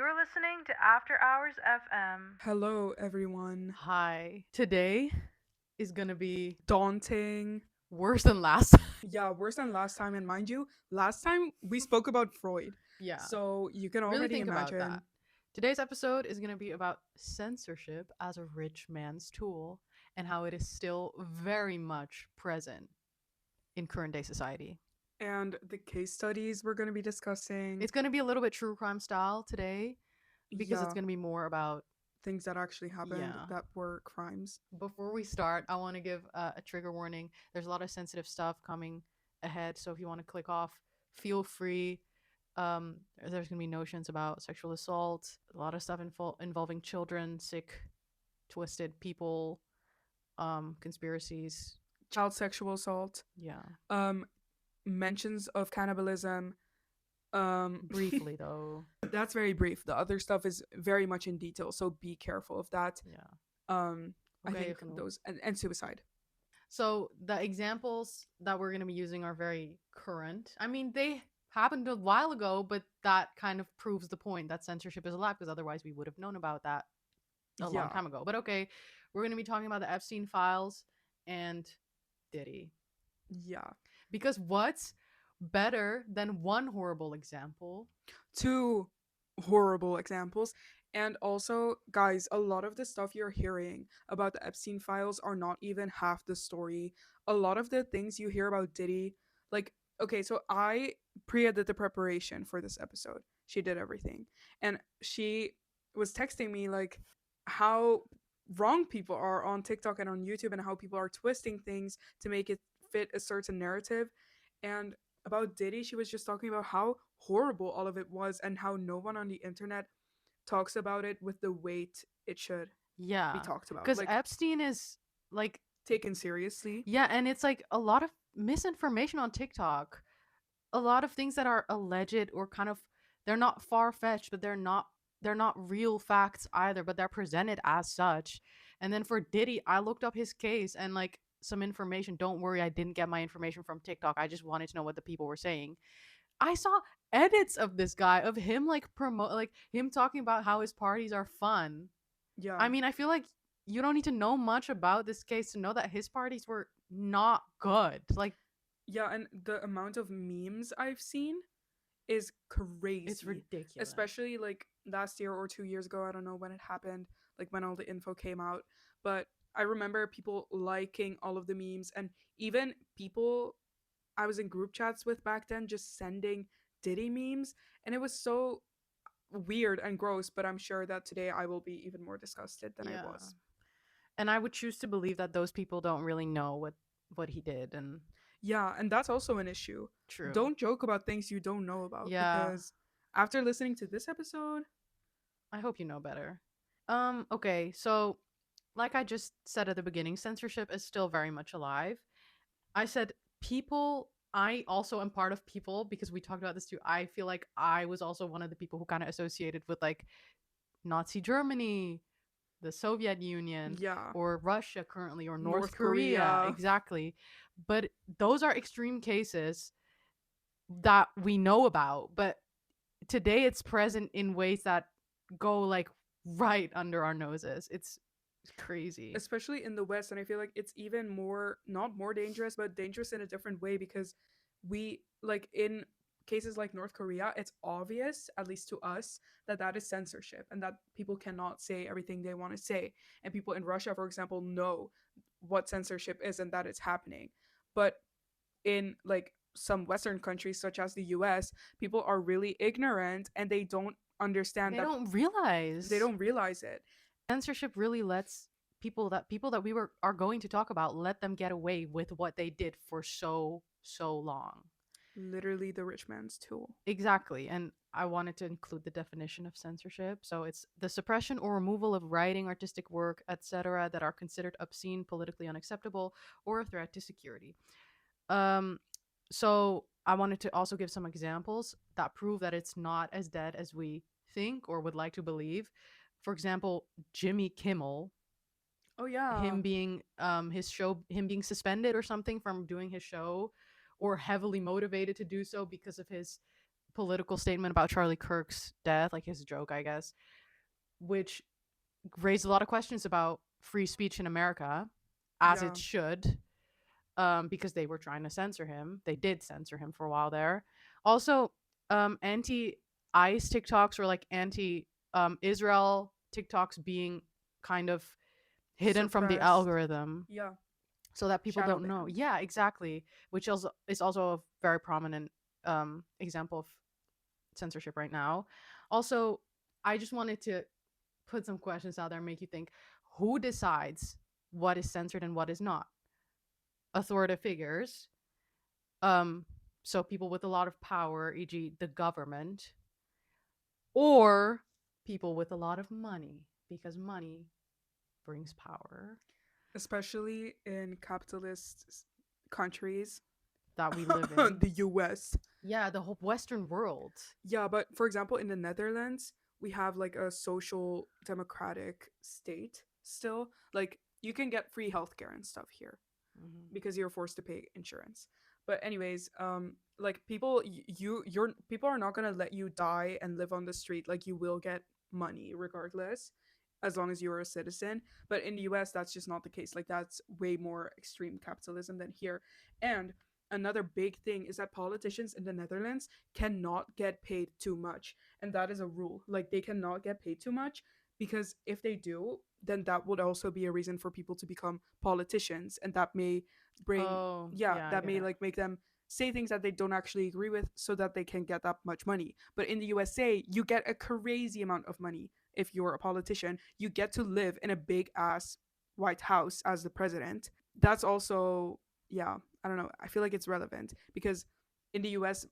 You're listening to After Hours FM. Hello, everyone. Hi. Today is gonna be Daunting. worse than last time. Yeah, worse than last time. And mind you, last time we spoke about Freud. Yeah. So you can Really already think about imagine. that. Today's episode is gonna be about censorship as a rich man's tool and how it is still very much present in current day society. And the case studies we're going to be discussing. It's gonna be a little bit true crime style today because it's Yeah, gonna be more about. things that actually happened Yeah. that were crimes. Before we start, I want to give a trigger warning. There's a lot of sensitive stuff coming ahead, so if you want to click off, feel free. There's gonna be notions about sexual assault, a lot of stuff involving children, sick, twisted people, conspiracies. Child sexual assault. Yeah, Mentions of cannibalism. briefly though. That's very brief. The other stuff is very much in detail, so be careful of that. Yeah. I Okay, think cool. those and suicide. So the examples that we're gonna be using are very current. I mean, they happened a while ago, but that kind of proves the point that censorship is alive because otherwise we would have known about that a long Yeah. time ago. But okay, we're gonna be talking about the Epstein files and Diddy. Yeah. Because what's better than one horrible example? Two horrible examples. And also, guys, a lot of the stuff you're hearing about the Epstein files are not even half the story. A lot of the things you hear about Diddy, like, okay, so Priya did the preparation for this episode. She did everything. And she was texting me, like, how wrong people are on TikTok and on YouTube and how people are twisting things to make it fit a certain narrative. And about Diddy, she was just talking about how horrible all of it was and how no one on the internet talks about it with the weight it should be Yeah. talked about. Because Like, Epstein is like, taken seriously. yeah, and it's like a lot of misinformation on TikTok. A lot of things that are alleged or kind of, they're not far fetched, but they're not real facts either, but they're presented as such. And then for Diddy, I looked up his case and like some information. Don't worry, I didn't get my information from TikTok. I just wanted to know what the people were saying. I saw edits of this guy of him like promote like him talking about how his parties are fun. Yeah. I mean, I feel like you don't need to know much about this case to know that his parties were not good. Like, yeah, and the amount of memes I've seen is crazy. it's ridiculous. Especially like last year or 2 years ago. I don't know when it happened, like when all the info came out. But I remember people liking all of the memes and even people I was in group chats with back then just sending Diddy memes. And it was so weird and gross, but I'm sure that today I will be even more disgusted than I was. And I would choose to believe that those people don't really know what he did. And Yeah, and that's also an issue. true. Don't joke about things you don't know about Yeah. because after listening to this episode, I hope you know better. Okay, so like I just said at the beginning, censorship is still very much alive. I said people, I also am part of people because we talked about this too. I feel like I was also one of the people who kind of associated with like Nazi Germany, the Soviet Union, yeah, or Russia currently, or North, North Korea. Korea. Exactly. But those are extreme cases that we know about. But today it's present in ways that go like right under our noses. It's crazy. especially in the West, and I feel like it's even more not more dangerous, but dangerous in a different way because we like in cases like North Korea, it's obvious, at least to us, that that is censorship and that people cannot say everything they want to say. And people in Russia, for example, know what censorship is and that it's happening. But in like some Western countries, such as the US, people are really ignorant and they don't understand They that don't realize. they don't realize it. Censorship really lets people that we are going to talk about, let them get away with what they did for so long. Literally the rich man's tool. Exactly. And I wanted to include the definition of censorship. So it's the suppression or removal of writing, artistic work, etc., that are considered obscene, politically unacceptable, or a threat to security. Um, so I wanted to also give some examples that prove that it's not as dead as we think or would like to believe. For example, Jimmy Kimmel, Oh yeah. him being him being suspended or something from doing his show, or heavily motivated to do so because of his political statement about Charlie Kirk's death, like his joke, I guess, which raised a lot of questions about free speech in America, as Yeah. it should, because they were trying to censor him. They did censor him for a while there. Also, anti ICE TikToks or like anti Israel TikToks being kind of hidden from the Suppressed. algorithm Yeah. so that people Shadow don't know. banned. Yeah, exactly. Which is also a very prominent example of censorship right now. Also, I just wanted to put some questions out there and make you think, who decides what is censored and what is not? Authoritative figures, um, so people with a lot of power, e.g., the government, or people with a lot of money, because money brings power Especially in capitalist countries, that we live in. the US. Yeah, the whole Western world. Yeah, but for example, in the Netherlands, we have like a social democratic state still. Like you can get free healthcare and stuff here Mhm. because you're forced to pay insurance. But anyways, like people people are not going to let you die and live on the street. Like you will get money regardless as long as you're a citizen. But in the US that's just not the case. Like that's way more extreme capitalism than here. And another big thing is that politicians in the Netherlands cannot get paid too much. And that is a rule. Like they cannot get paid too much because if they do, then that would also be a reason for people to become politicians, and that may bring, Oh, yeah, yeah, I that get may it. like make them say things that they don't actually agree with so that they can get that much money. But in the USA, you get a crazy amount of money if you're a politician. You get to live in a big ass White House as the president. That's also, yeah, I don't know. I feel like it's relevant because in the US,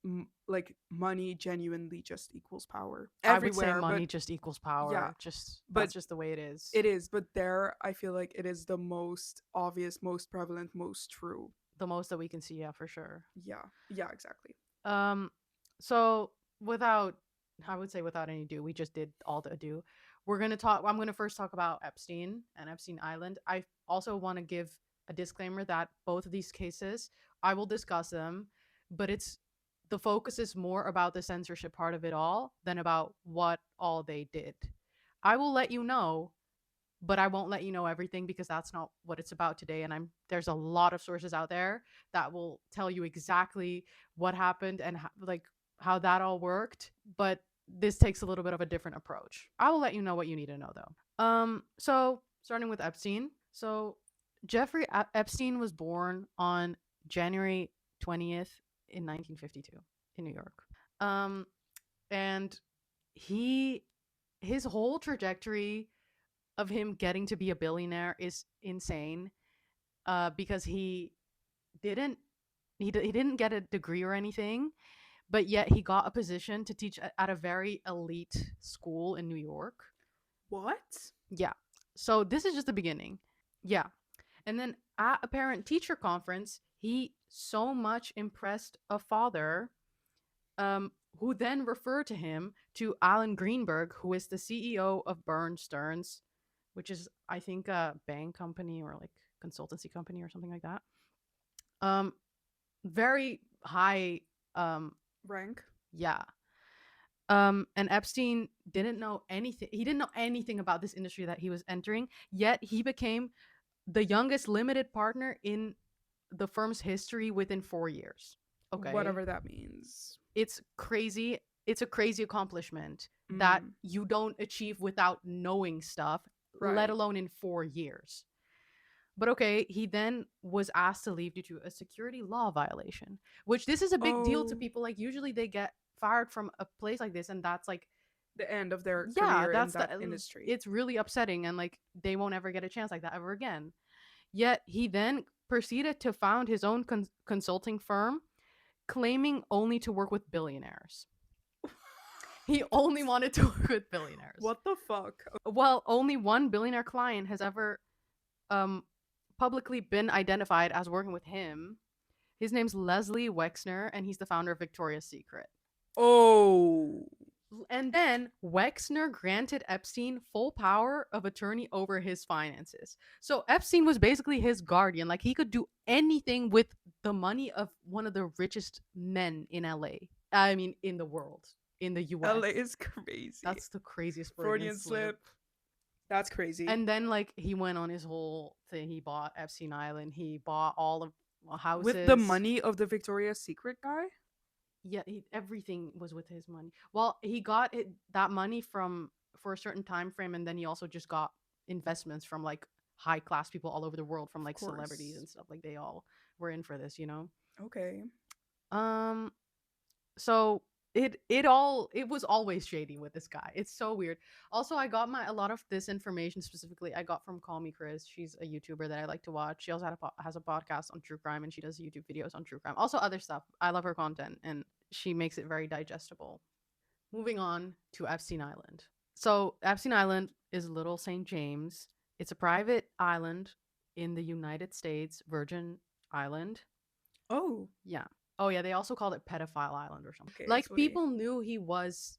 like money genuinely just equals power I would say everywhere. But money just equals yeah, power. Just but that's just the way it is. it is. But there, I feel like it is the most obvious, most prevalent, most true. The most that we can see, yeah, for sure. Yeah, yeah, exactly. Um, so without, I would say without any ado, we just did all the ado. We're gonna talk. I'm gonna first talk about Epstein and Epstein Island. I also want to give a disclaimer that both of these cases, I will discuss them, but it's the focus is more about the censorship part of it all than about what all they did. I will let you know, but I won't let you know everything because that's not what it's about today. And there's a lot of sources out there that will tell you exactly what happened and like how that all worked. But this takes a little bit of a different approach. I will let you know what you need to know though. So starting with Epstein. So Jeffrey Epstein was born on January 20th in 1952 in New York. Um, and he his whole trajectory of him getting to be a billionaire is insane, because didn't he didn't get a degree or anything, but yet he got a position to teach at a very elite school in New York. What? Yeah. So this is just the beginning. Yeah. And then at a parent teacher conference, he so much impressed a father, who then referred to him to Alan Greenberg, who is the CEO of Burn Stearns, which is, I think, a bank company or like consultancy company or something like that. Um, very high. Rank? Yeah. And Epstein didn't know anything. He didn't know anything about this industry that he was entering. Yet he became the youngest limited partner in the firm's history within 4 years. Okay, Whatever that means. it's crazy. It's a crazy accomplishment that Mm, you don't achieve without knowing stuff, let right. alone in 4 years. But okay, he then was asked to leave due to a security law violation, which this is a big deal to Oh, people. Like, usually they get fired from a place like this, and that's like, the end of their yeah, career in that's that industry. it's really upsetting, and like they won't ever get a chance like that ever again. Yet he then proceeded to found his own consulting firm, claiming only to work with billionaires. He only wanted to work with billionaires. What the fuck? Well, only one billionaire client has ever um publicly been identified as working with him. His name's Leslie Wexner, and he's the founder of Victoria's Secret. Oh. And then Wexner granted Epstein full power of attorney over his finances. So Epstein was basically his guardian. Like, he could do anything with the money of one of the richest men in LA. I mean, in the world, in the LA US. is crazy. That's the craziest Freudian Freudian slip. slip. That's crazy. And then, like, he went on his whole thing. He bought Epstein Island. He bought all of With the houses. money of the Victoria's Secret guy? Yeah, everything was with his money. Well, he got that money from for a certain time frame, and then he also just got investments from like high class people all over the world, from Of like celebrities course. and stuff. Like they all were in for this, you know. Okay. Um, so it was always shady with this guy. It's so weird. Also, I got a lot of this information specifically I got from Call Me Chris. She's a YouTuber that I like to watch. She also has a podcast on true crime, and she does YouTube videos on true crime. Also other stuff. I love her content, and she makes it very digestible. Moving on to Epstein Island. So Epstein Island is Little St. James. It's a private island in the United States, Virgin Island. Oh. Yeah. Oh yeah, they also called it Pedophile Island or something. Okay, Like sweetie. people knew he was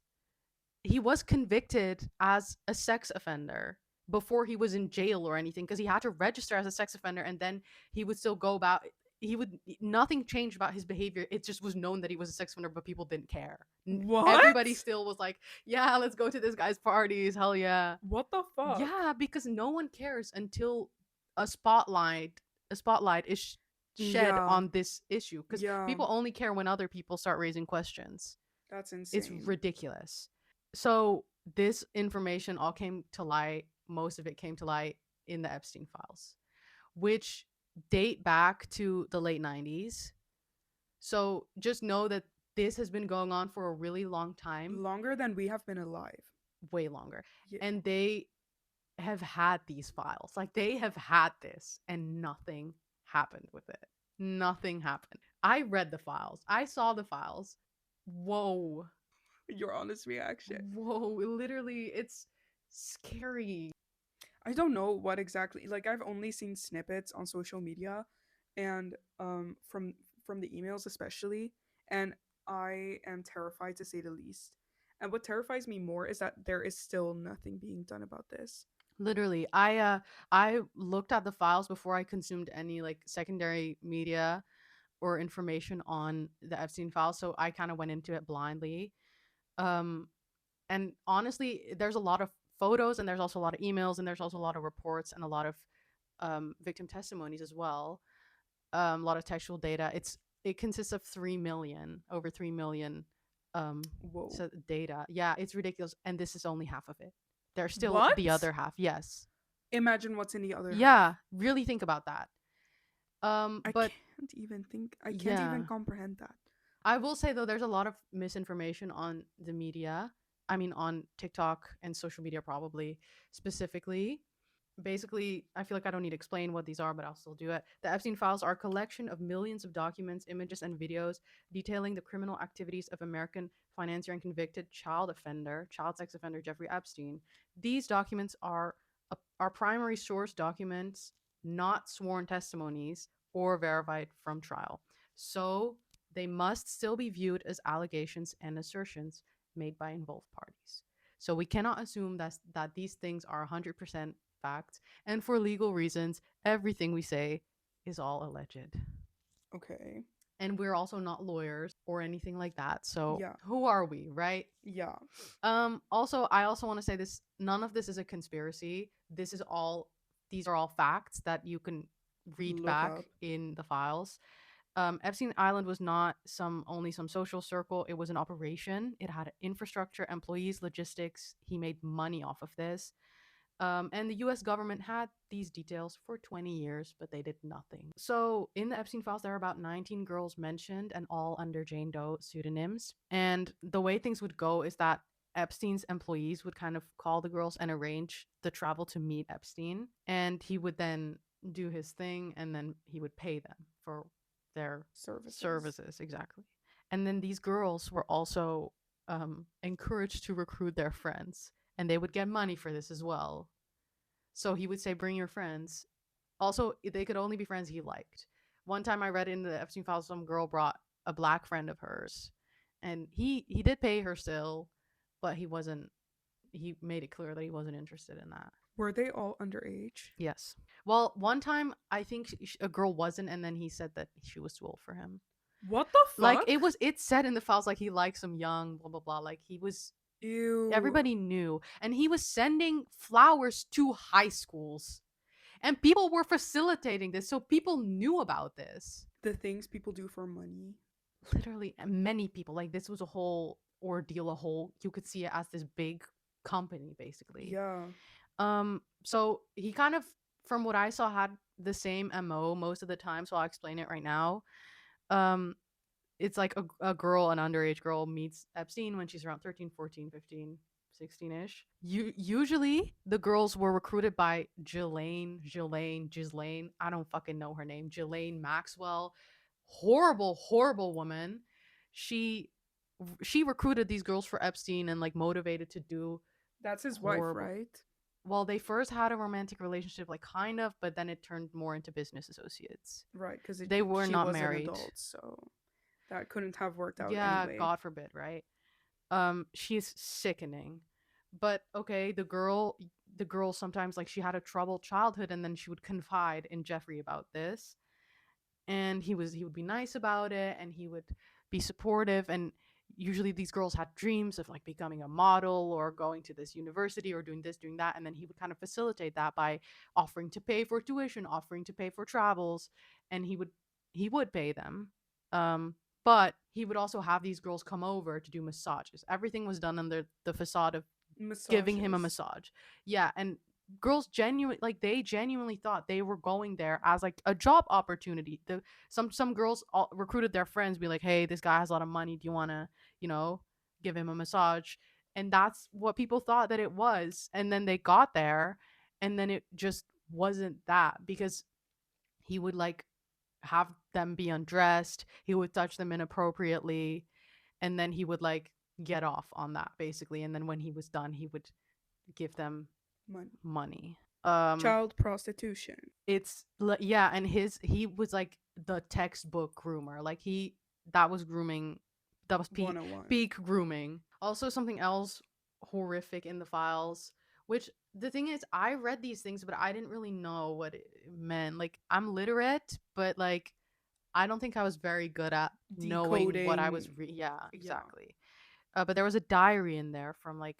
convicted as a sex offender before he was in jail or anything, because he had to register as a sex offender, and then he would still go about he would nothing changed about his behavior. It just was known that he was a sex offender, but people didn't care. What? Everybody still was like, yeah, let's go to this guy's parties, hell yeah. What the fuck? Yeah, because no one cares until a spotlight is shed Yeah. on this issue, because Yeah. people only care when other people start raising questions. That's It's insane. ridiculous. So this information all came to light. Most of it came to light in the Epstein files, which date back to the late 90s. So just know that this has been going on for a really long time, Longer than we have been alive. way longer. Yeah. And they have had these files. Like they have had this and nothing happened with it. Nothing happened. I read the files. I saw the files. Whoa. Your honest reaction. Whoa. Literally, it's scary. I don't know what exactly. Like I've only seen snippets on social media, and from the emails especially, and I am terrified to say the least. And what terrifies me more is that there is still nothing being done about this. Literally, I looked at the files before I consumed any like secondary media or information on the Epstein files, so I kind of went into it blindly. Um and honestly, there's a lot of photos, and there's also a lot of emails, and there's also a lot of reports, and a lot of victim testimonies as well. A lot of textual data. It consists of 3 million, over 3 million Whoa. data. Yeah, it's ridiculous, and this is only half of it. There's still What? the other half. Yes. Imagine what's in the other half. Yeah, really think about that. I But can't even think. I can't yeah. even comprehend that. I will say though, there's a lot of misinformation on the media. I mean, on TikTok and social media, probably specifically. Basically, I feel like I don't need to explain what these are, but I'll still do it. The Epstein files are a collection of millions of documents, images, and videos detailing the criminal activities of American financier and convicted child sex offender Jeffrey Epstein. These documents are primary source documents, not sworn testimonies or verified from trial. So they must still be viewed as allegations and assertions made by involved parties. So we cannot assume that these things are 100% facts, and for legal reasons, everything we say is all alleged. Okay. And we're also not lawyers or anything like that. So Yeah. who are we, right? Yeah. Also, I also want to say this, none of this is a conspiracy. These are all facts that you can read Look back up. in the files. Epstein Island was not only some social circle. It was an operation. It had infrastructure, employees, logistics. He made money off of this. And the US government had these details for 20 years, but they did nothing. So in the Epstein files, there are about 19 girls mentioned, and all under Jane Doe pseudonyms. And the way things would go is that Epstein's employees would kind of call the girls and arrange the travel to meet Epstein. And he would then do his thing, and then he would pay them for their services. Exactly. And then these girls were also encouraged to recruit their friends, and they would get money for this as well. So he would say, bring your friends. Also, they could only be friends he liked. One time I read in the Epstein files, some girl brought a black friend of hers, and he did pay her still, but he made it clear that he wasn't interested in that. Were they all underage? Yes. Well, one time I think a girl wasn't, and then he said that she was too old for him. What the Like fuck? it said in the files like he likes them young, blah blah blah. Like he was Ew. everybody knew, and he was sending flowers to high schools, and people were facilitating this, so people knew about this. The things people do for money. Literally, many people. Like this was a whole ordeal. A whole you could see it as this big company basically. Yeah. So he kind of, from what I saw, had the same MO most of the time. So I'll explain it right now. Um, it's like a girl, an underage girl, meets Epstein when she's around 13, 14, 15, 16-ish. Usually the girls were recruited by Ghislaine. I don't fucking know her name. Ghislaine Maxwell. Horrible, horrible woman. She she recruited these girls for Epstein and like motivated to do That's his wife, horrible. right? Well, they first had a romantic relationship, like kind of, but then it turned more into business associates. Right, because They were she not was an married. adult, so that couldn't have worked out Yeah, anyway. God forbid, right? She's sickening. But okay, the girl sometimes, like, she had a troubled childhood, and then she would confide in Jeffrey about this, and he would be nice about it, and he would be supportive. And usually these girls had dreams of like becoming a model or going to this university or doing this, doing that, and then he would kind of facilitate that by offering to pay for tuition, offering to pay for travels, and he would pay them. But he would also have these girls come over to do massages. Everything was done under the facade of giving him a Massages. massage. Yeah, and girls genuinely thought they were going there as like a job opportunity. Some girls recruited their friends, be like, "Hey, this guy has a lot of money. Do you want to, you know, give him a massage?" And that's what people thought that it was. And then they got there, and then it just wasn't that, because he would like have them be undressed, he would touch them inappropriately, and then he would like get off on that basically. And then when he was done, he would give them Money. money. Um, Child prostitution. yeah, and he was like the textbook groomer. Like that was grooming, that was 101. peak grooming. Also, something else horrific in the files, which the thing is, I read these things, but I didn't really know what it meant. Like I'm literate, but like I don't think I was very good at knowing what I was. Decoding. Yeah, Yeah. exactly. But there was a diary in there from like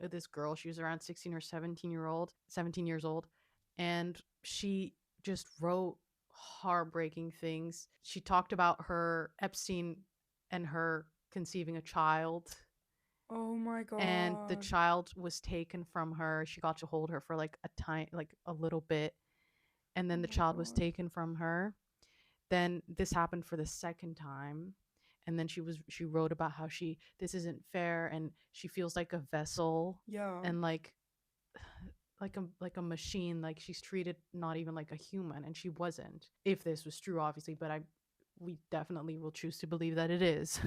this girl. She was around 16 or 17 years old, and she just wrote heartbreaking things. She talked about her Epstein and her conceiving a child, Oh my and the god. child was taken from her. She got to hold her for like a little bit, and Oh then the my child was god. taken from her. Then this happened for the second time, and then she wrote about how she this isn't fair, and she feels like a vessel, Yeah. and like a machine, like she's treated not even like a human, and she wasn't. If this was true, obviously, but I we definitely will choose to believe that it is.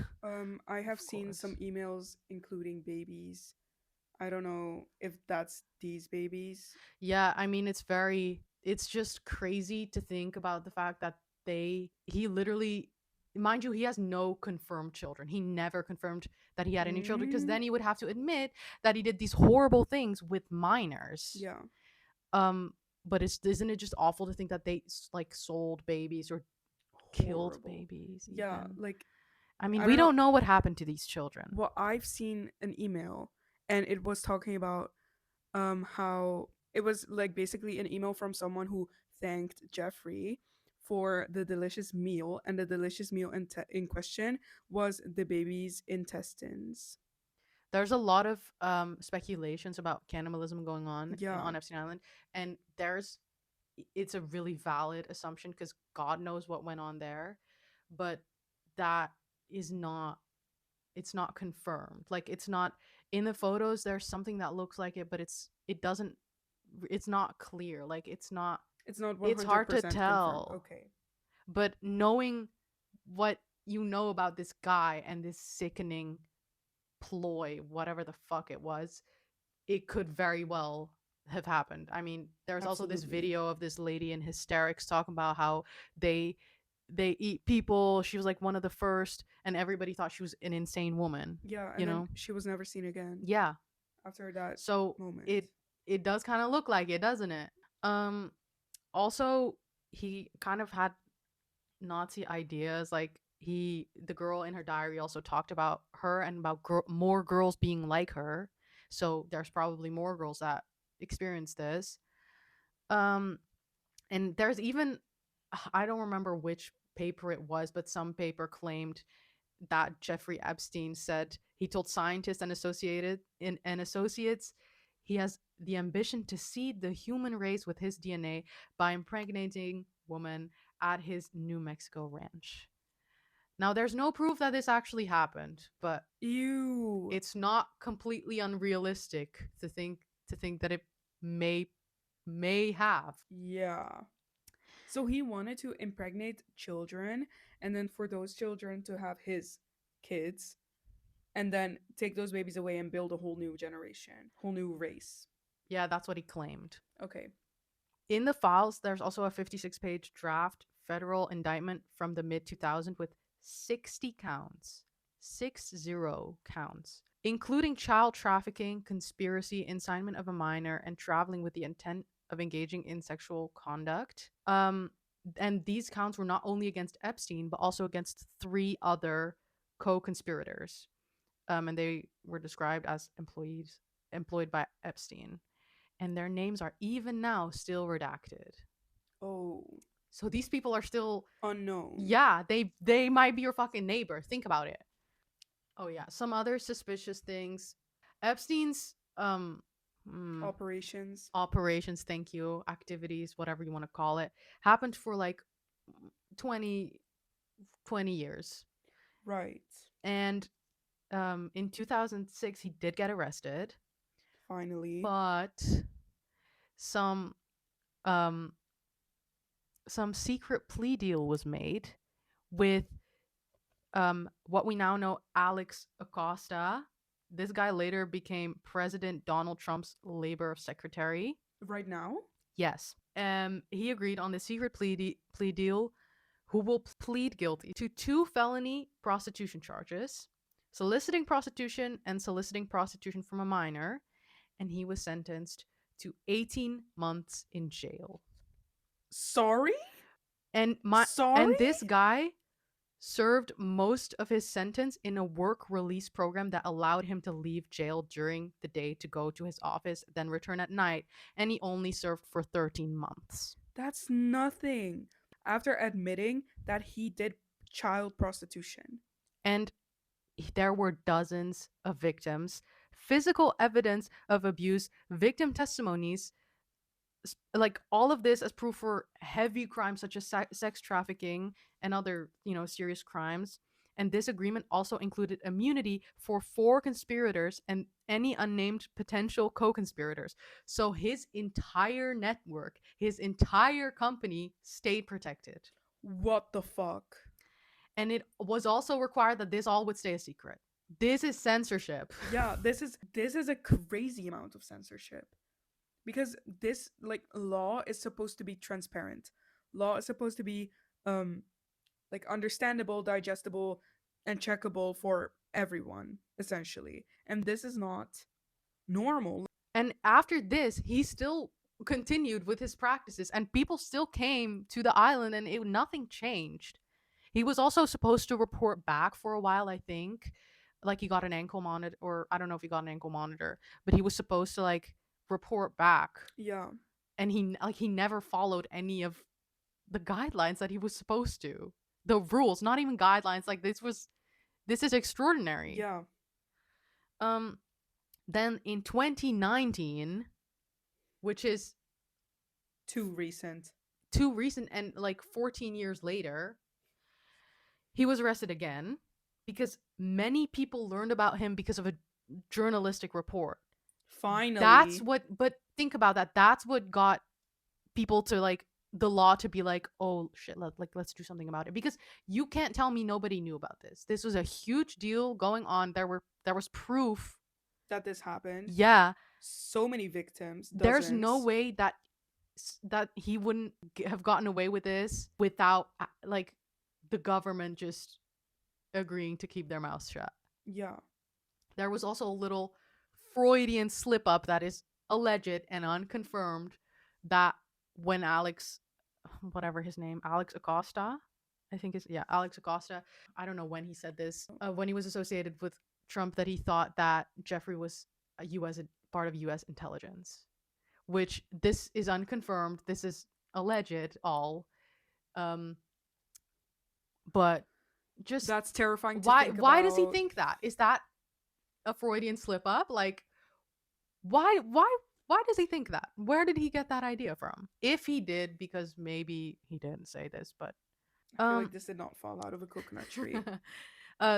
I have Of seen some course. emails including babies. I don't know if that's these babies. Yeah, I mean, it's just crazy to think about the fact that he literally, mind you, he has no confirmed children. He never confirmed that he had any children, because Mm, then he would have to admit that he did these horrible things with minors. yeah. Um, but isn't it just awful to think that they like sold babies or killed Horrible. babies Yeah, even? like I mean, I we don't know. don't know what happened to these children. Well, I've seen an email and it was talking about how it was like basically an email from someone who thanked Jeffrey for the delicious meal, and the delicious meal in question was the baby's intestines. There's a lot of speculations about cannibalism going Yeah. on Epstein Island, and it's a really valid assumption, because God knows what went on there, but that is not it's not confirmed. Like it's not in the photos. There's something that looks like it, but it doesn't. It's not clear. Like it's not. It's not It's hard to 100% confirmed. tell. Okay. But knowing what you know about this guy and this sickening ploy, whatever the fuck it was, it could very well have happened. I mean, there's also this Absolutely. video of this lady in hysterics talking about how they they eat people. She was like one of the first, and everybody thought she was an insane woman. Yeah, You and then know? she was never seen again Yeah. after that So moment. it does kind of look like it, doesn't it? Um. Also, he kind of had Nazi ideas. Like the girl in her diary also talked about her and about more girls being like her. So there's probably more girls that experience this. Um, and there's even, I don't remember which paper it was, but some paper claimed that Jeffrey Epstein said he told scientists and associates he has the ambition to seed the human race with his DNA by impregnating women at his New Mexico ranch. Now, there's no proof that this actually happened, but Ew. it's not completely unrealistic to think that it may have. Yeah. So he wanted to impregnate children and then for those children to have his kids and then take those babies away and build a whole new generation, whole new race. Yeah, that's what he claimed. Okay. In the files, there's also a 56-page draft federal indictment from the mid 2000s with 60 counts, 60 counts, including child trafficking, conspiracy, incitement of a minor, and traveling with the intent of engaging in sexual conduct. And these counts were not only against Epstein, but also against 3 other co-conspirators. And they were described as employed by Epstein, and their names are even now still redacted. Oh. So these people are still Unknown. Yeah, they might be your fucking neighbor. Think about it. Oh yeah, some other suspicious things. Epstein's Operations. operations, thank you, activities, whatever you want to call it, happened for like 20 years. Right. And in 2006 he did get arrested, Finally. but some um some secret plea deal was made with what we now know Alex Acosta. This guy later became President Donald Trump's labor secretary. Right now? Yes. He agreed on the secret plea deal, who will plead guilty to 2 felony prostitution charges, soliciting prostitution and soliciting prostitution from a minor, and he was sentenced to 18 months in jail. Sorry? And Sorry? this guy served most of his sentence in a work release program that allowed him to leave jail during the day to go to his office, then return at night, and he only served for 13 months. That's nothing. After admitting that he did child prostitution. And there were dozens of victims, physical evidence of abuse, victim testimonies, like all of this as proof for heavy crimes such as sex trafficking and other, serious crimes. And this agreement also included immunity for 4 conspirators and any unnamed potential co-conspirators. So his entire network, his entire company stayed protected. What the fuck? And it was also required that this all would stay a secret. This is censorship. Yeah, this is a crazy amount of censorship. Because this law is supposed to be transparent. Law is supposed to be understandable, digestible, and checkable for everyone, essentially. And this is not normal. And after this, he still continued with his practices, and people still came to the island, and nothing changed. He was also supposed to report back for a while, I think. Like he got an ankle monitor, or I don't know if he got an ankle monitor, but he was supposed to report back. Yeah. And he never followed any of the guidelines that he was supposed to. The rules, not even guidelines. This is extraordinary. Yeah. Then in 2019, which is too recent and 14 years later, he was arrested again because many people learned about him because of a journalistic report. Finally. But think about that. That's what got people to the law to be like, oh shit, let's do something about it. Because you can't tell me nobody knew about this. This was a huge deal going on. There was proof that this happened. Yeah. So many victims. Dozens. There's no way that he wouldn't have gotten away with this without the government just agreeing to keep their mouths shut. Yeah. There was also a little Freudian slip up that is alleged and unconfirmed, that when Alex, whatever his name, Alex Acosta, I think it's, yeah, Alex Acosta. I don't know when he said this, when he was associated with Trump, that he thought that Jeffrey was a U.S. part of U.S. intelligence, which this is unconfirmed. This is alleged all. Um, but just That's terrifying to why think does he about. think that? Is that a Freudian slip up? Like, why does he think that? Where did he get that idea from? If he did, because maybe he didn't say this, but I feel um like this did not fall out of a coconut tree.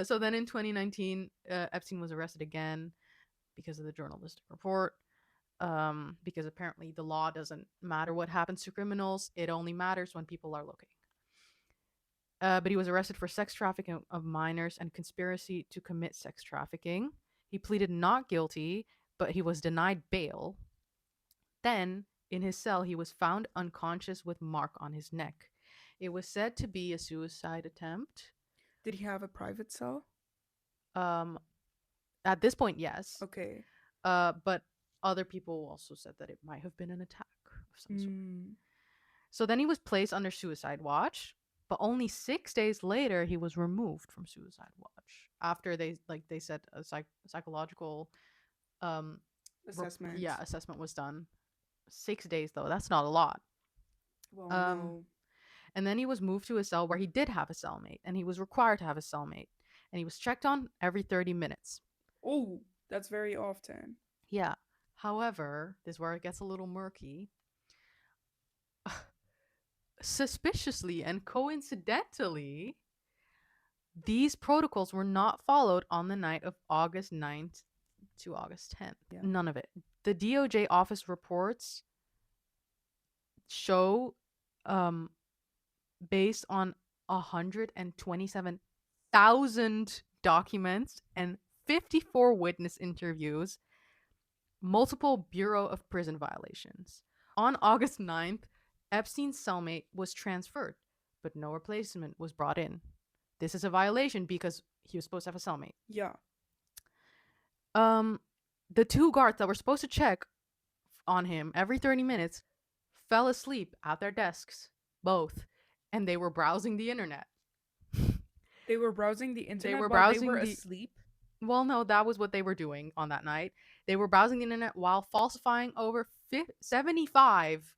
so then in 2019, Epstein was arrested again because of the journalistic report. Because apparently the law doesn't matter what happens to criminals; it only matters when people are looking. But he was arrested for sex trafficking of minors and conspiracy to commit sex trafficking. He pleaded not guilty, but he was denied bail. Then, in his cell, he was found unconscious with mark on his neck. It was said to be a suicide attempt. Did he have a private cell? Um, at this point, yes. Okay. But other people also said that it might have been an attack of some sort. Mm. So then he was placed under suicide watch, but only 6 days later he was removed from suicide watch after they said a psychological um Assessment. assessment was done. 6 days though, that's not a lot. Well, Um, no. and then he was moved to a cell where he did have a cellmate, and he was required to have a cellmate, and he was checked on every 30 minutes. Oh, that's very often. Yeah. However, this is where it gets a little murky. Suspiciously and coincidentally, these protocols were not followed on the night of August 9th to August 10th. Yeah. None of it. The DOJ office reports show, based on 127,000 documents and 54 witness interviews, multiple Bureau of Prison violations. On August 9th, Epstein's cellmate was transferred, but no replacement was brought in. This is a violation because he was supposed to have a cellmate. Yeah. The two guards that were supposed to check on him every 30 minutes fell asleep at their desks, both, and they were browsing the internet. They were browsing the internet were while they browsing were the- asleep. Well, no, that was what they were doing on that night. They were browsing the internet while falsifying over 75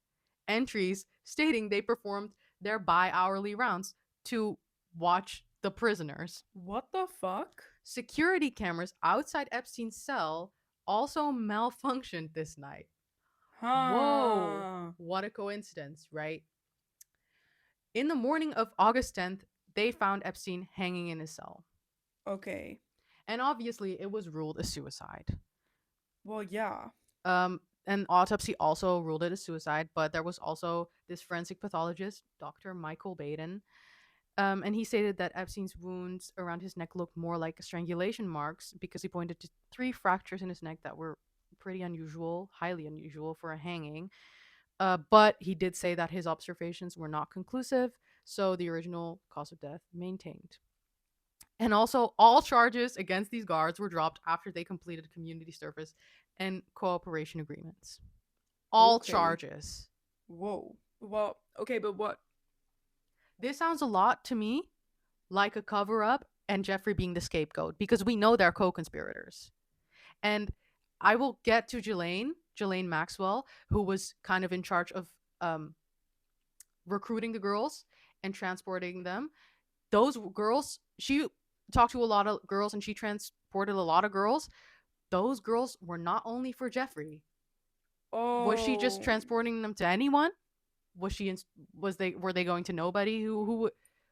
entries stating they performed their bi-hourly rounds to watch the prisoners. What the fuck? Security cameras outside Epstein's cell also malfunctioned this night. Huh. Whoa, what a coincidence, right? In the morning of August 10th, they found Epstein hanging in his cell. Okay. And obviously, it was ruled a suicide. Well, yeah. And autopsy also ruled it a suicide, but there was also this forensic pathologist, Dr. Michael Baden, and he stated that Epstein's wounds around his neck looked more like strangulation marks because he pointed to 3 fractures in his neck that were pretty unusual, highly unusual for a hanging. But he did say that his observations were not conclusive, so the original cause of death maintained. And also, all charges against these guards were dropped after they completed community service and cooperation agreements. All Okay. charges. Whoa. Well, okay, but what? This sounds a lot to me like a cover up and Jeffrey being the scapegoat because we know they're co-conspirators. And I will get to Ghislaine Maxwell, who was kind of in charge of recruiting the girls and transporting them. Those girls, she talked to a lot of girls and she transported a lot of girls. Those girls were not only for Jeffrey. Oh. Was she just transporting them to anyone? Were they going to nobody? Who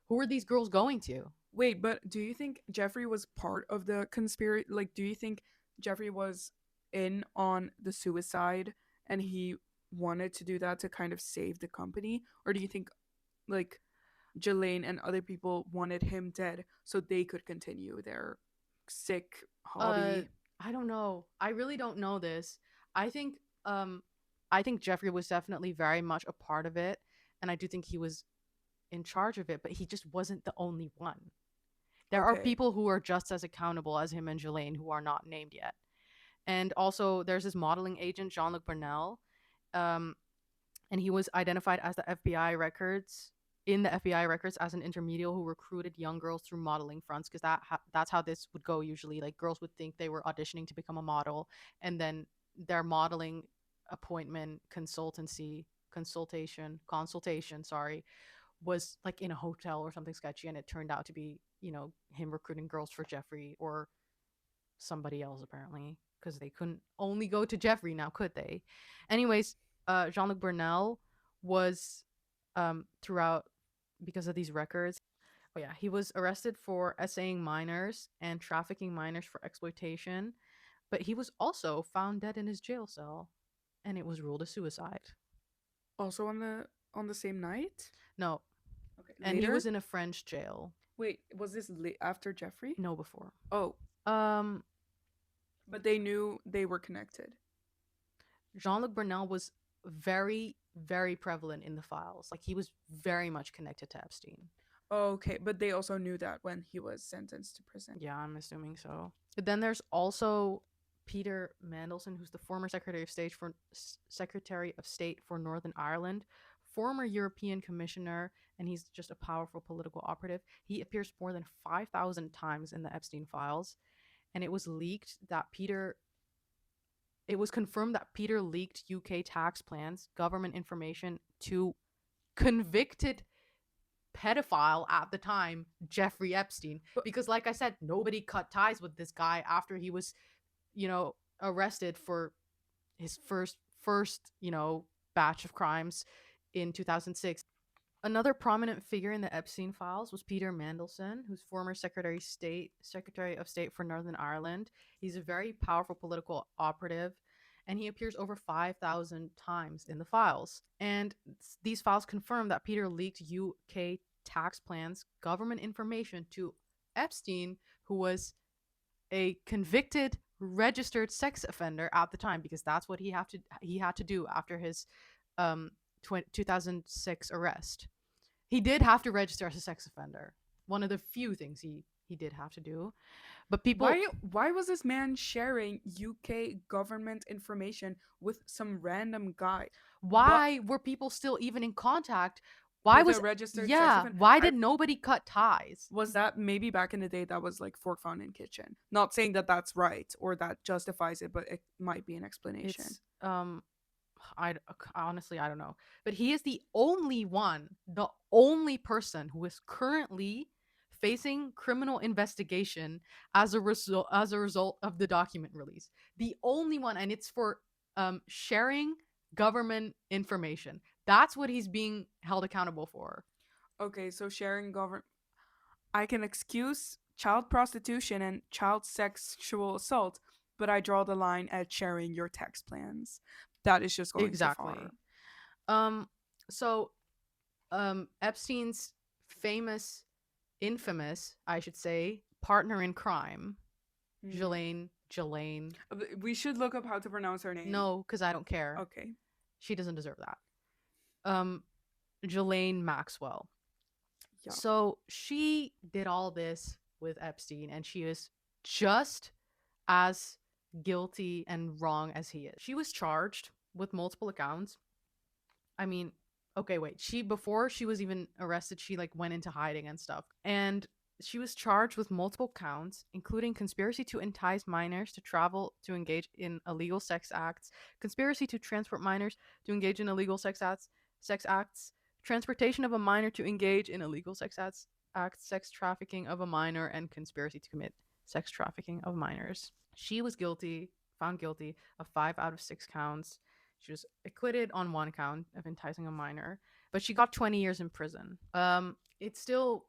were these girls going to? Wait, but do you think Jeffrey was part of the conspiracy? Like, do you think Jeffrey was in on the suicide and he wanted to do that to kind of save the company? Or do you think, like, Ghislaine and other people wanted him dead so they could continue their sick hobby? I don't know. I really don't know this. I think Jeffrey was definitely very much a part of it, and I do think he was in charge of it, but he just wasn't the only one. There are Okay. people who are just as accountable as him and Ghislaine who are not named yet. And also there's this modeling agent, Jean-Luc Burnell, and he was identified as the FBI records in the FBI records as an intermediate who recruited young girls through modeling fronts, because that's how this would go usually. Like, girls would think they were auditioning to become a model, and then their modeling appointment consultation, sorry, was like in a hotel or something sketchy, and it turned out to be, him recruiting girls for Jeffrey or somebody else, apparently, because they couldn't only go to Jeffrey now, could they? Anyways, Jean-Luc Brunel was, throughout, because of these records. Oh yeah, he was arrested for essaying minors and trafficking minors for exploitation, but he was also found dead in his jail cell, and it was ruled a suicide. Also on the same night? No, Okay. and he Later? was in a French jail. Wait, was this after Jeffrey? No, before. Oh, Um, but they knew they were connected. Jean-Luc Brunel was very, very prevalent in the files. Like, he was very much connected to Epstein. Okay, but they also knew that when he was sentenced to prison. Yeah, I'm assuming so. But then there's also Peter Mandelson, who's the former Secretary of State for Northern Ireland, former European Commissioner, and he's just a powerful political operative. He appears more than 5,000 times in the Epstein files, and it was confirmed that Peter leaked UK tax plans, government information to convicted pedophile at the time, Jeffrey Epstein. Because, like I said, nobody cut ties with this guy after he was, arrested for his first, batch of crimes in 2006. Another prominent figure in the Epstein files was Peter Mandelson, who's former Secretary of State for Northern Ireland. He's a very powerful political operative, and he appears over 5,000 times in the files. And these files confirm that Peter leaked UK tax plans, government information to Epstein, who was a convicted registered sex offender at the time, because that's what he had to do after his 2006 arrest. He did have to register as a sex offender. One of the few things he did have to do. But people, why was this man sharing UK government information with some random guy? Why were people still even in contact? Why With was a registered yeah? sex offender? Why did nobody cut ties? Was that maybe back in the day that was like fork found in kitchen? Not saying that that's right or that justifies it, but it might be an explanation. It's I honestly, I don't know. But he is the only person who is currently facing criminal investigation as a result of the document release. The only one, and it's for sharing government information. That's what he's being held accountable for. Okay, so sharing government, I can excuse child prostitution and child sexual assault, but I draw the line at sharing your tax plans. That is just going exactly. too far. So Epstein's infamous, I should say, partner in crime, Ghislaine. We should look up how to pronounce her name. No, because I don't care. Okay. She doesn't deserve that. Ghislaine Maxwell. Yeah. So she did all this with Epstein, and she is just as guilty and wrong as he is. She was charged with multiple accounts. I mean, okay, wait. Before she was even arrested, she like went into hiding and stuff. And she was charged with multiple counts, including conspiracy to entice minors to travel to engage in illegal sex acts, conspiracy to transport minors to engage in illegal sex acts, transportation of a minor to engage in illegal sex acts, sex trafficking of a minor, and conspiracy to commit sex trafficking of minors. She was found guilty of 5 out of 6 counts. She was acquitted on 1 count of enticing a minor, but she got 20 years in prison. It's still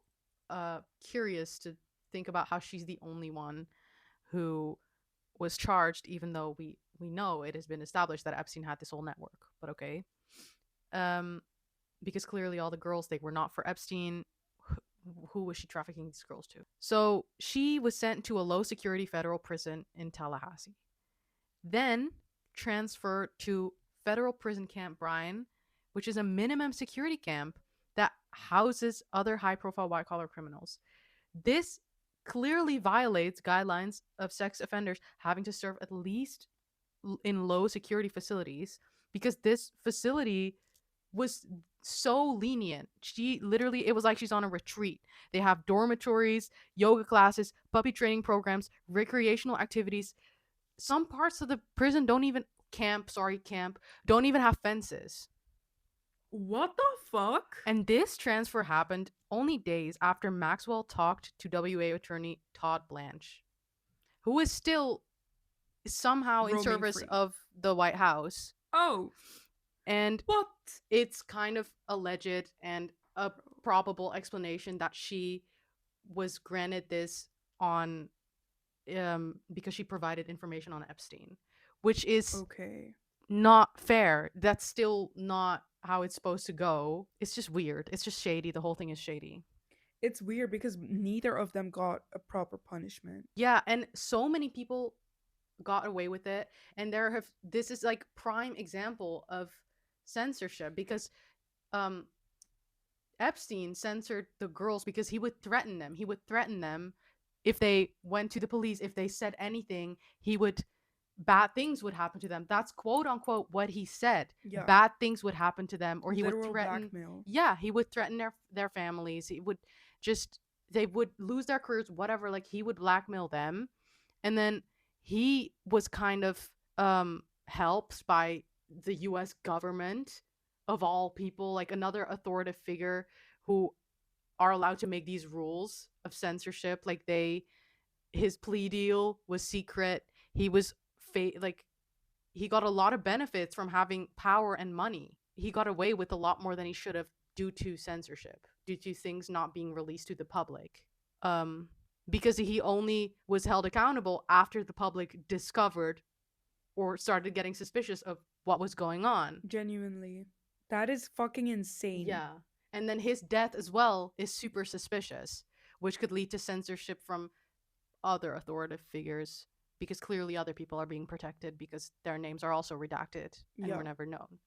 curious to think about how she's the only one who was charged, even though we know it has been established that Epstein had this whole network. But okay. Because clearly all the girls, they were not for Epstein. Who was she trafficking these girls to? So she was sent to a low security federal prison in Tallahassee, then transferred to federal prison Camp Bryan, which is a minimum security camp that houses other high profile white collar criminals. This clearly violates guidelines of sex offenders having to serve at least in low security facilities, because this facility was so lenient. She literally, it was like she's on a retreat. They have dormitories, yoga classes, puppy training programs, recreational activities. Some parts of the prison don't even camp, don't even have fences. What the fuck? And this transfer happened only days after Maxwell talked to WA attorney Todd Blanche, who is still somehow in Roaming service free. of the White House. Oh, And what? it's kind of alleged and a probable explanation that she was granted this on because she provided information on Epstein, which is Okay. not fair. That's still not how it's supposed to go. It's just weird. It's just shady. The whole thing is shady. It's weird because neither of them got a proper punishment. Yeah, and so many people got away with it, and this is like prime example of censorship because um Epstein censored the girls because he would threaten them. He would threaten them if they went to the police, if they said anything, bad things would happen to them. That's quote unquote what he said. Yeah. Bad things would happen to them, or he would Literal threaten. blackmail. Yeah, he would threaten their families. He would just they would lose their careers, whatever. Like he would blackmail them, and then he was kind of helped by the U.S. government of all people, like another authoritative figure who are allowed to make these rules of censorship. Like his plea deal was secret. He was like he got a lot of benefits from having power and money. He got away with a lot more than he should have due to censorship, due to things not being released to the public. Um, because he only was held accountable after the public discovered or started getting suspicious of what was going on. Genuinely. That is fucking insane. Yeah. And then his death as well is super suspicious, which could lead to censorship from other authoritative figures because clearly other people are being protected because their names are also redacted and were never known.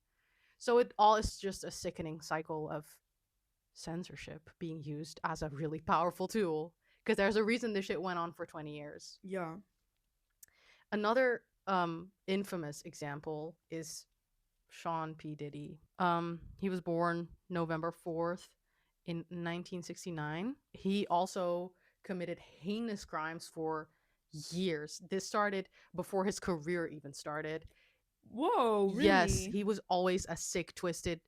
So it all is just a sickening cycle of censorship being used as a really powerful tool because there's a reason this shit went on for 20 years. Yeah. Another infamous example is Sean P. Diddy. He was born November 4th in 1969. He also committed heinous crimes for years. This started before his career even started. Whoa, really? Yes, he was always a sick, twisted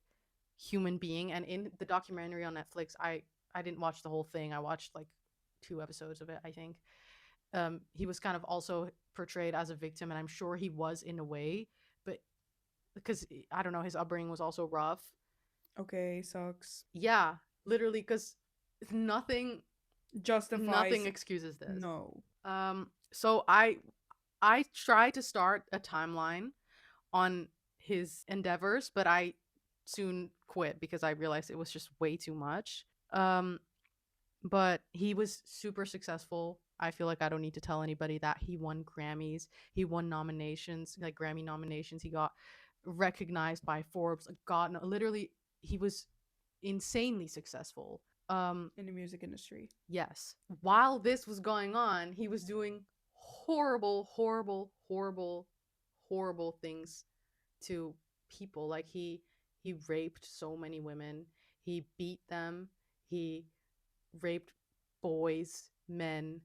human being. And in the documentary on Netflix, I didn't watch the whole thing. I watched like 2 episodes of it, I think. He was kind of also portrayed as a victim, and I'm sure he was in a way, but because I don't know, his upbringing was also rough. Okay, sucks. Yeah, literally, because nothing Justifies. nothing excuses this. No. So I tried to start a timeline on his endeavors, but I soon quit because I realized it was just way too much. But he was super successful. I feel like I don't need to tell anybody that he won Grammys. He won nominations, like Grammy nominations. He got recognized by Forbes. God, no, literally, he was insanely successful. In the music industry. Yes. While this was going on, he was doing horrible, horrible, horrible, horrible things to people. Like he raped so many women. He beat them. He raped boys, men,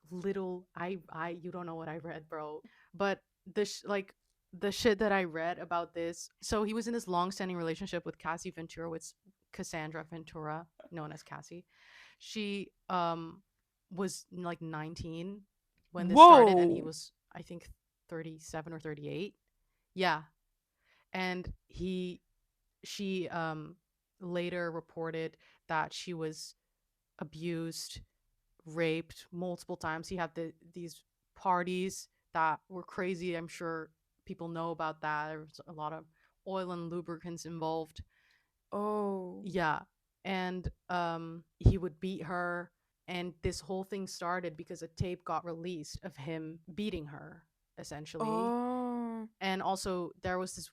little you don't know what I read, bro. But the shit that I read about this. So he was in this long-standing relationship with Cassie Ventura, with Cassandra Ventura, known as Cassie. She was like 19 when this started, and he was, I think, 37 or 38. Yeah. And she later reported that she was abused, raped multiple times. He had these parties that were crazy. I'm sure people know about that. There was a lot of oil and lubricants involved. Oh. Yeah. And he would beat her, and this whole thing started because a tape got released of him beating her, essentially. Oh. And also there was this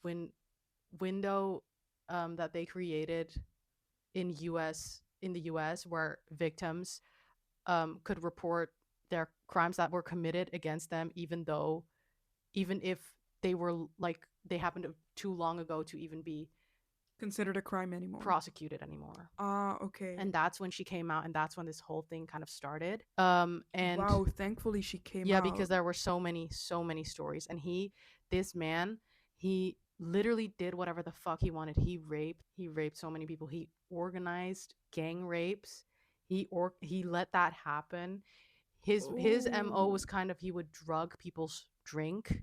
window that they created in the US where victims could report their crimes that were committed against them, even if they were like they happened too long ago to even be considered a crime anymore. prosecuted anymore. Ah, okay. And that's when she came out, and that's when this whole thing kind of started. And Wow, thankfully she came yeah, because out. there were so many stories, and this man, he literally did whatever the fuck he wanted. He raped so many people. He organized gang rapes. He let that happen. His MO Oh. was kind of, he would drug people's drink,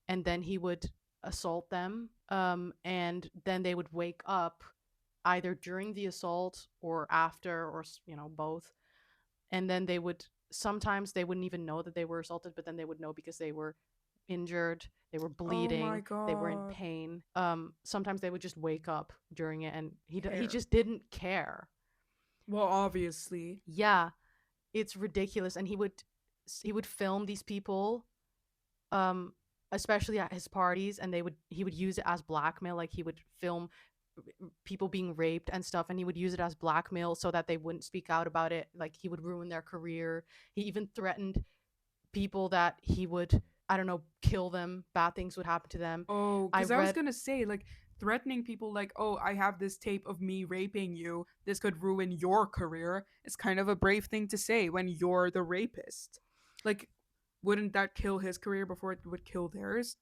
and then he would assault them, and then they would wake up either during the assault or after, or both. And then they would, sometimes they wouldn't even know that they were assaulted, but then they would know because they were injured, they were Oh my bleeding, they were in god. pain. Sometimes they would just wake up during it, and he Hair. just didn't care. Well, obviously. Yeah, it's ridiculous. And he would film these people, um especially at his parties, and he would use it as blackmail. Like, he would film people being raped and stuff, and he would use it as blackmail so that they wouldn't speak out about it. Like, he would ruin their career. He even threatened people that he would, I don't know, kill them, bad things would happen to them. Oh, I because I was read, gonna say, like, threatening people, like, oh, I have this tape of me raping you. This could ruin your career. It's kind of a brave thing to say when you're the rapist. Like, wouldn't that kill his career before it would kill theirs?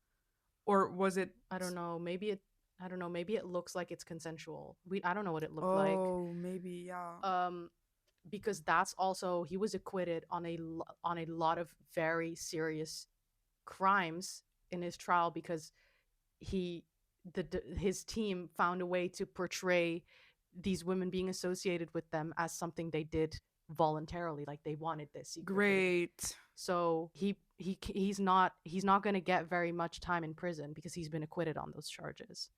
Or was it. I don't know, maybe it looks like it's consensual. I don't know what it looked like. Oh, maybe, yeah. um because that's also, he was acquitted on on a lot of very serious crimes in his trial, because he his team found a way to portray these women being associated with them as something they did voluntarily, like they wanted this secretly. Great. So he's not going to get very much time in prison because he's been acquitted on those charges.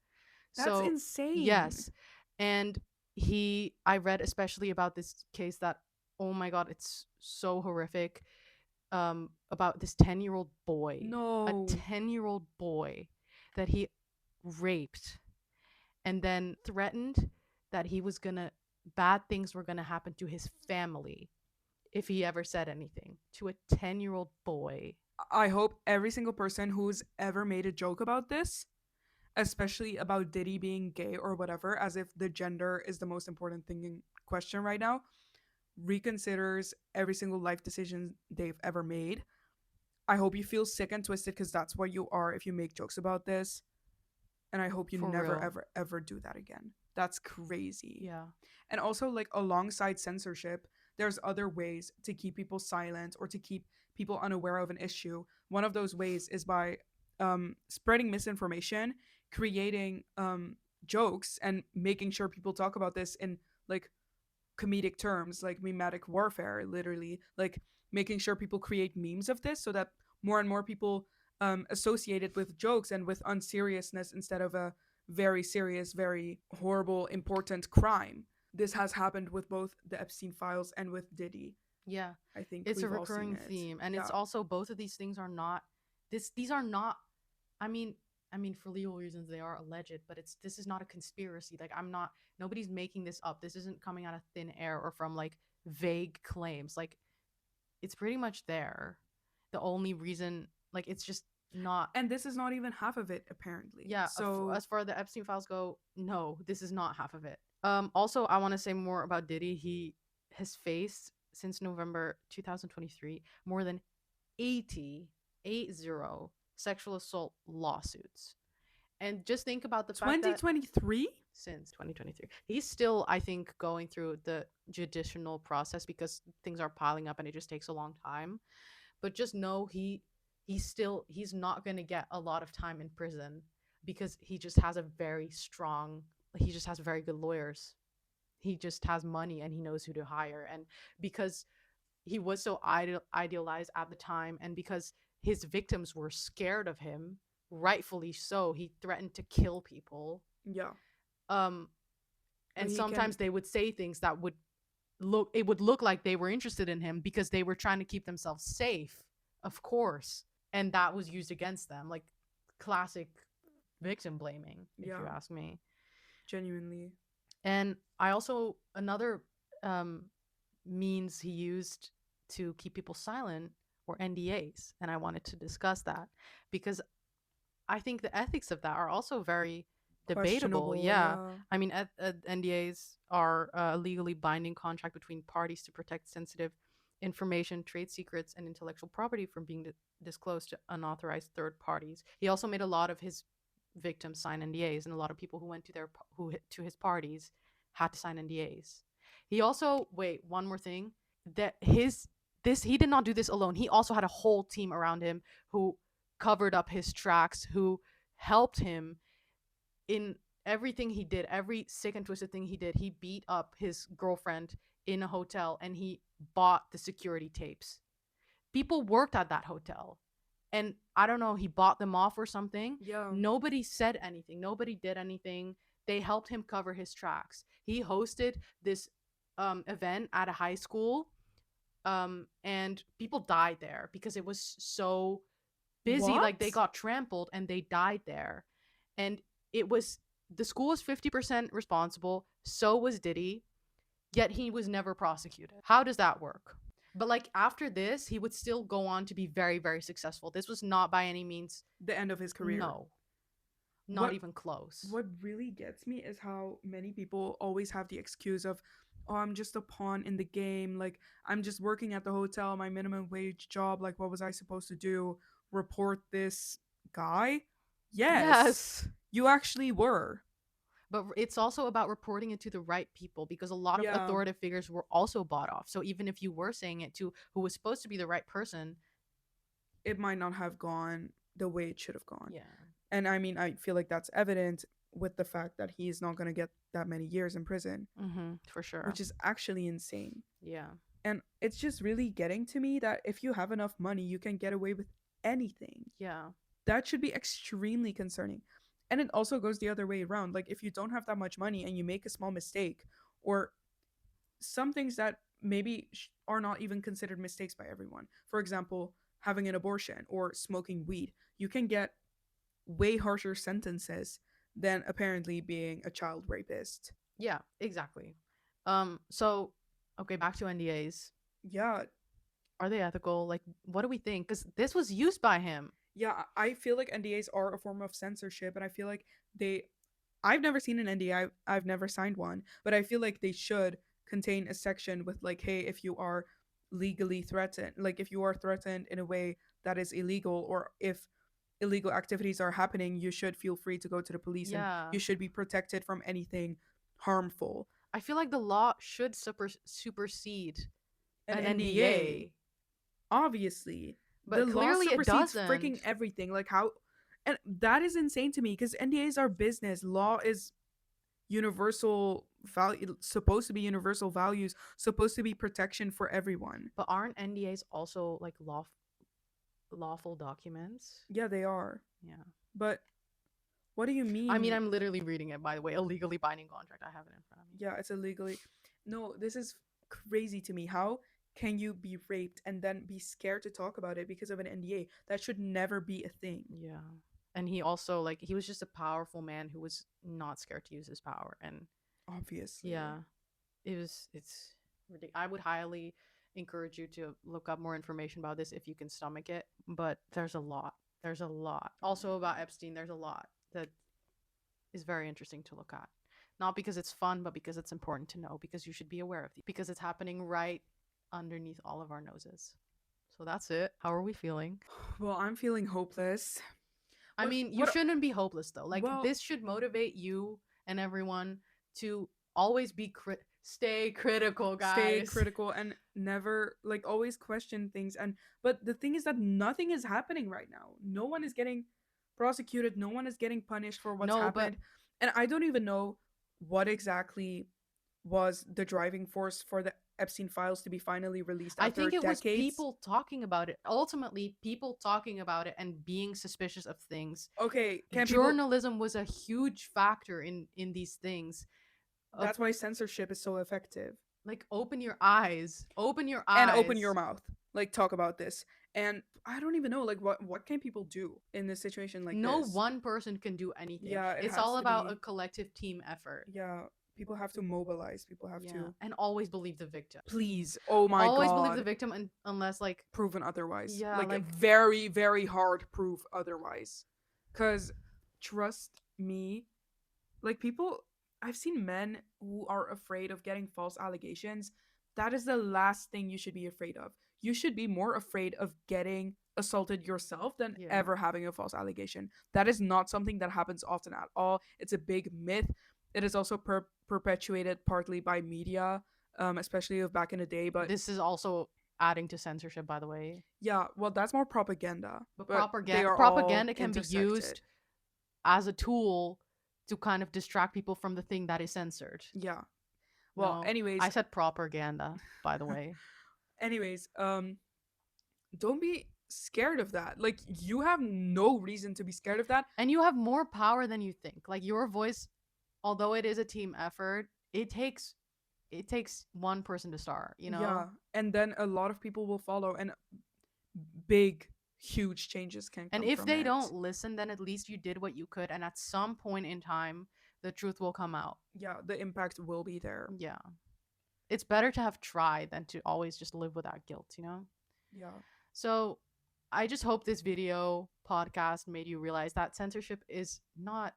That's So insane. yes. And I read especially about this case that, oh my god, it's so horrific. About this 10-year-old boy, a No. 10-year-old boy that he raped, and then threatened that he was gonna bad things were gonna happen to his family if he ever said anything to a 10-year-old boy. I hope every single person who's ever made a joke about this, especially about Diddy being gay or whatever, as if the gender is the most important thing in question right now, reconsiders every single life decision they've ever made. I hope you feel sick and twisted because that's what you are if you make jokes about this. And I hope you For never, real. ever, ever do that again. That's crazy. Yeah. And also, like, alongside censorship, there's other ways to keep people silent or to keep people unaware of an issue. One of those ways is by spreading misinformation, creating jokes, and making sure people talk about this in, like, comedic terms, like mimetic warfare, literally, like making sure people create memes of this so that more and more people associate it with jokes and with unseriousness instead of a very serious, very horrible, important crime. This has happened with both the Epstein files and with Diddy. Yeah. I think It's a we've all seen recurring it. theme, and Yeah. it's also, both of these things are not, these are not, I mean, for legal reasons they are alleged, but this is not a conspiracy. Like, I'm not, nobody's making this up. This isn't coming out of thin air or from like vague claims. Like, it's pretty much there. The only reason, like, it's just not. And this is not even half of it, apparently. Yeah, So, as far as the Epstein files go, no, this is not half of it. Also, I want to say more about Diddy. He has faced, since November 2023, more than 80 sexual assault lawsuits. And just think about the fact that 2023? since 2023, he's still, I think, going through the judicial process because things are piling up and it just takes a long time. But just know he's not going to get a lot of time in prison because he just has he just has very good lawyers. He just has money and he knows who to hire. And because he was so idealized at the time, and because his victims were scared of him, rightfully so, he threatened to kill people. Yeah. um But and he sometimes can. they would say things that would look like they were interested in him because they were trying to keep themselves safe, of course. And that was used against them, like classic victim blaming, if you Yeah. ask me. Genuinely. And I also, another um means he used to keep people silent were NDAs, and I wanted to discuss that because I think the ethics of that are also very debatable. questionable. Yeah. Yeah. I mean, NDAs are a legally binding contract between parties to protect sensitive information, trade secrets, and intellectual property from being disclosed to unauthorized third parties. He also made a lot of his victims sign NDAs, and a lot of people who went to to his parties had to sign NDAs. He also, wait, one more thing, that his this he did not do this alone. He also had a whole team around him who covered up his tracks, who helped him in everything he did, every sick and twisted thing he did. He beat up his girlfriend in a hotel and he bought the security tapes. People worked at that hotel. And I don't know, he bought them off or something. Yeah. Nobody said anything. Nobody did anything. They helped him cover his tracks. He hosted this event at a high school, and people died there because it was so busy. Like they What? got trampled and they died there. And it was the school was 50% responsible, so was Diddy, yet he was never prosecuted. How does that work? But like after this, he would still go on to be very, very successful. This was not by any means, The end of his career. no, not What even close. what really gets me is how many people always have the excuse of, oh, I'm just a pawn in the game, like I'm just working at the hotel, my minimum wage job, like what was I supposed to do? Report this guy? Yes. Yes. You actually were. But it's also about reporting it to the right people because a lot of Yeah. authoritative figures were also bought off. So even if you were saying it to who was supposed to be the right person, It might not have gone the way it should have gone. yeah. And I mean, I feel like that's evident with the fact that he's not going to get that many years in prison, For sure. which is actually insane. Yeah. And it's just really getting to me that if you have enough money, you can get away with anything. Yeah. That should be extremely concerning. And it also goes the other way around. Like, if you don't have that much money and you make a small mistake, or some things that maybe are not even considered mistakes by everyone, for example, having an abortion or smoking weed, you can get way harsher sentences than apparently being a child rapist. Yeah, exactly. So okay, back to NDAs. Yeah, Are they ethical? Like what do we think? Cuz this was used by him. yeah, I feel like NDAs are a form of censorship, and I feel like they. I've never seen an NDA. I've never signed one, but I feel like they should contain a section with like, hey, if you are legally threatened, like if you are threatened in a way that is illegal, or if illegal activities are happening, you should feel free to go to the police, and Yeah. you should be protected from anything harmful. I feel like the law should supersede An an NDA, NDA. obviously, But the law clearly it supersedes doesn't. freaking everything. Like how, and that is insane to me because NDAs are business. Law is universal value, supposed to be universal values, supposed to be protection for everyone. But aren't NDAs also like lawful documents? Yeah, they are. Yeah. But what do you mean? I mean, I'm literally reading it, by the way. A legally binding contract. I have it in front of me. Yeah, it's illegally. No, this is crazy to me. How can you be raped and then be scared to talk about it because of an NDA? That should never be a thing. Yeah. And he also, like, he was just a powerful man who was not scared to use his power. And Obviously. yeah, it's ridiculous. I would highly encourage you to look up more information about this if you can stomach it. But there's a lot. There's a lot. Also about Epstein, there's a lot that is very interesting to look at. Not because it's fun, but because it's important to know, because you should be aware of these, because it's happening right underneath all of our noses. So that's it. How are we feeling? Well, I'm feeling hopeless. I mean, you shouldn't be hopeless though. Like Well- this should motivate you and everyone to always be stay critical, guys. Stay critical and never, like, always question things. And but the thing is that nothing is happening right now. No one is getting prosecuted, no one is getting punished for what's No, but- happened. And I don't even know what exactly was the driving force for the Epstein files to be finally released I after think it was decades. people talking about it. Ultimately, people talking about it and being suspicious of things. Okay, can people, Journalism was a huge factor in these things. that's why censorship is so effective. Like open your eyes, open your eyes, And open your mouth. Like, talk about this. And I don't even know, like, what can people do in this situation like no this? one person can do anything. Yeah, it it's has all to about be- a collective team effort. Yeah, people have to mobilize. People have to. And always believe the victim. Please, oh my Always god. believe the victim, unless like Proven otherwise. Yeah, like like- very, very hard proof otherwise. Because trust me, Like people, I've seen men who are afraid of getting false allegations. That is the last thing you should be afraid of. You should be more afraid of getting assaulted yourself than Yeah. ever having a false allegation. That is not something that happens often at all. It's a big myth. It is also perpetuated partly by media, especially of back in the day. But This is also adding to censorship, by the way. yeah, well, that's more propaganda. But But they are all propaganda can be intersected. used as a tool to kind of distract people from the thing that is censored. Yeah. Well, No, I anyways, said propaganda, by the way. anyways, don't be scared of that. Like you have no reason to be scared of that. And you have more power than you think. Like your voice, although it is a team effort, it takes one person to start, you Yeah, know? and then a lot of people will follow and big huge changes can And come if from they it. don't listen, then at least you did what you could, and at some point in time, the truth will come out. Yeah, the impact will be there. Yeah. It's better to have tried than to always just live without guilt, you know? Yeah. So I just hope this video podcast made you realize that censorship is not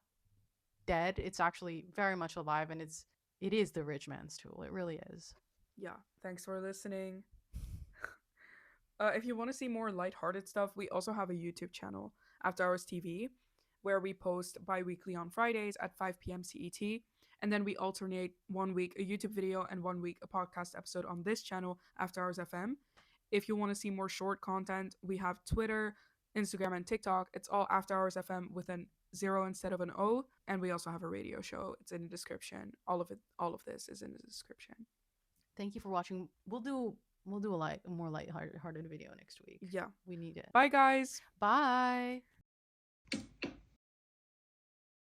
dead. It's actually very much alive, and it is the rich man's tool. It really is. Yeah. Thanks for listening. If you want to see more lighthearted stuff, we also have a YouTube channel, After Hours TV, where we post bi-weekly on Fridays at 5 p.m. CET. And then we alternate 1 week a YouTube video and 1 week a podcast episode on this channel, After Hours FM. If you want to see more short content, we have Twitter, Instagram, and TikTok. It's all After Hours FM with an zero instead of an O. And we also have a radio show. It's in the description. All of this is in the description. Thank you for watching. We'll do a more light-hearted video next week. Yeah. We need it. Bye, guys. Bye.